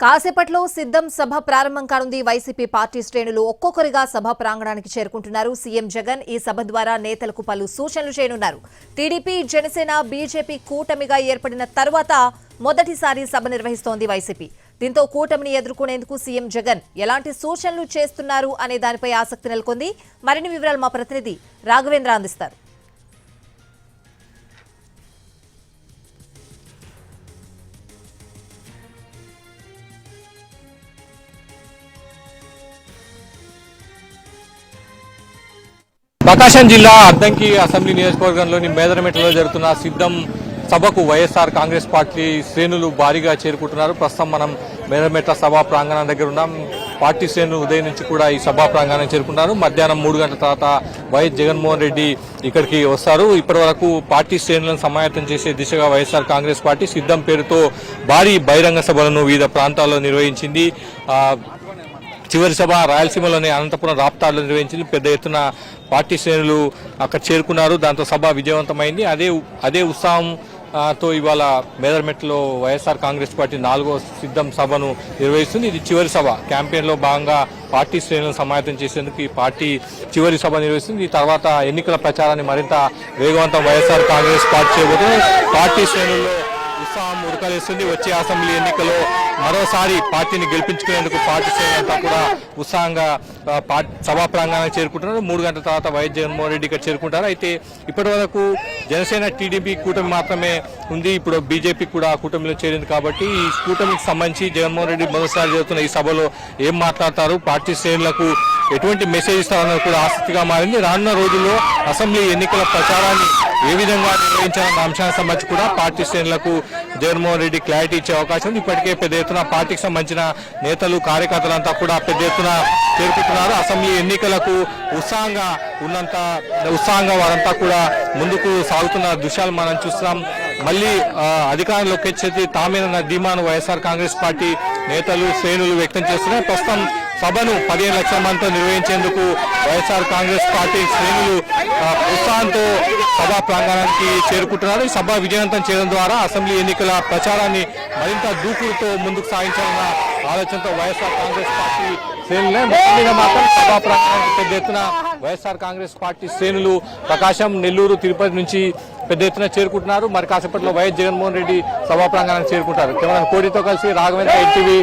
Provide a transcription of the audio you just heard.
కాసేపట్లో సిద్ధం సభ ప్రారంభం కానుంది. వైసీపీ పార్టీ శ్రేణులు ఒక్కొక్కరిగా సభ ప్రాంగణానికి చేరుకుంటున్నారు. సీఎం జగన్ ఈ సభ ద్వారా నేతలకు పలు సూచనలు చేయనున్నారు. టీడీపీ, జనసేన, బీజేపీ కూటమిగా ఏర్పడిన తర్వాత మొదటిసారి సభ నిర్వహిస్తోంది వైసీపీ. దీంతో కూటమిని ఎదుర్కొనేందుకు సీఎం జగన్ ఎలాంటి సూచనలు చేస్తున్నారు అనే దానిపై ఆసక్తి నెలకొంది. మరిన్ని వివరాలు మా ప్రతినిధి రాఘవేంద్ర అందిస్తారు. ప్రకాశం జిల్లా అద్దంకి అసెంబ్లీ నియోజకవర్గంలోని మేదరమెట్టలో జరుగుతున్న సిద్ధం సభకు వైఎస్ఆర్ కాంగ్రెస్ పార్టీ శ్రేణులు భారీగా చేరుకుంటున్నారు. ప్రస్తుతం మనం మేదరమెట్ల సభా ప్రాంగణం దగ్గర ఉన్నాం. పార్టీ శ్రేణులు ఉదయం నుంచి కూడా ఈ సభా ప్రాంగణం చేరుకుంటున్నారు. మధ్యాహ్నం 3 గంటల తర్వాత వైఎస్ జగన్మోహన్ రెడ్డి ఇక్కడికి వస్తారు. ఇప్పటి వరకు పార్టీ శ్రేణులను సమాయత్తం చేసే దిశగా వైఎస్ఆర్ కాంగ్రెస్ పార్టీ సిద్ధం పేరుతో భారీ బహిరంగ సభలను వివిధ ప్రాంతాల్లో నిర్వహించింది. చివరి సభ రాయలసీమలోని అనంతపురం రాప్తాడులో నిర్వహించింది. పెద్ద ఎత్తున పార్టీ శ్రేణులు అక్కడ చేరుకున్నారు. దాంతో సభ విజయవంతమైంది. అదే ఉత్సాహంతో ఇవాళ మేదరమెట్టలో వైఎస్ఆర్ కాంగ్రెస్ పార్టీ 4వ సిద్ధం సభను నిర్వహిస్తుంది. ఇది చివరి సభ. క్యాంపెయిన్ లో భాగంగా పార్టీ శ్రేణులను సమాయత్తం చేసేందుకు ఈ పార్టీ చివరి సభ నిర్వహిస్తుంది. ఈ తర్వాత ఎన్నికల ప్రచారాన్ని మరింత వేగవంతం వైఎస్ఆర్ కాంగ్రెస్ పార్టీ చేయబోతుంది. పార్టీ శ్రేణుల్లో ఉత్సాహం ఉరకలేస్తుంది. వచ్చే అసెంబ్లీ ఎన్నికల్లో మరోసారి పార్టీని గెలిపించుకునేందుకు పార్టీ శ్రేణులంతా కూడా ఉత్సాహంగా సభా ప్రాంగణానికి చేరుకుంటున్నారు. 3 గంటల తర్వాత వైఎస్ జగన్మోహన్ రెడ్డి ఇక్కడ చేరుకుంటారు. అయితే ఇప్పటి వరకు జనసేన, టీడీపీ కూటమి మాత్రమే ఉంది. ఇప్పుడు బీజేపీ కూడా కూటమిలో చేరింది. కాబట్టి ఈ కూటమికి సంబంధించి జగన్మోహన్ రెడ్డి మొదటిసారి జరుగుతున్న ఈ సభలో ఏం మాట్లాడతారు, పార్టీ శ్రేణులకు ఎటువంటి మెసేజ్ ఇస్తారన్నది కూడా ఆసక్తిగా మారింది. రానున్న రోజుల్లో అసెంబ్లీ ఎన్నికల ప్రచారాన్ని ఏ విధంగా నిర్వహించాలన్న అంశానికి సంబంధించి కూడా పార్టీ శ్రేణులకు జగన్మోహన్ రెడ్డి క్లారిటీ ఇచ్చే అవకాశం ఉంది. ఇప్పటికే పెద్ద ఎత్తున పార్టీకి సంబంధించిన నేతలు, కార్యకర్తలంతా కూడా పెద్ద ఎత్తున చేరుకుంటున్నారు. అసెంబ్లీ ఎన్నికలకు ఉత్సాహంగా వారంతా కూడా ముందుకు సాగుతున్న దృశ్యాలు మనం చూస్తున్నాం. మళ్లీ అధికారంలోకి వచ్చేది తామేనన్న ధీమాను వైఎస్ఆర్ కాంగ్రెస్ పార్టీ నేతలు, శ్రేణులు వ్యక్తం చేస్తున్నారు. ప్రస్తుతం సభను 15 లక్షల మందితో నిర్వహించేందుకు వైఎస్ఆర్ కాంగ్రెస్ పార్టీ శ్రేణులు ఉత్సాహంతో సభా ప్రాంగణానికి చేరుకుంటున్నారు. ఈ సభ విజయవంతం చేయడం ద్వారా అసెంబ్లీ ఎన్నికల ప్రచారాన్ని మరింత దూకుడుతో ముందుకు సాగించాలన్న ఆలోచనతో వైఎస్ఆర్ కాంగ్రెస్ పార్టీ శ్రేణులే మాత్రం సభా ప్రాంగణానికి పెద్ద ఎత్తున వైఎస్ఆర్ కాంగ్రెస్ పార్టీ శ్రేణులు ప్రకాశం, నెల్లూరు, తిరుపతి నుంచి పెద్ద ఎత్తున చేరుకుంటున్నారు. మరి కాసేపట్లో వైఎస్ జగన్మోహన్ రెడ్డి సభా ప్రాంగణానికి చేరుకుంటారు. కెమెరా కోడితో కలిసి రాఘవేంద్ర, ఎన్టీవీ.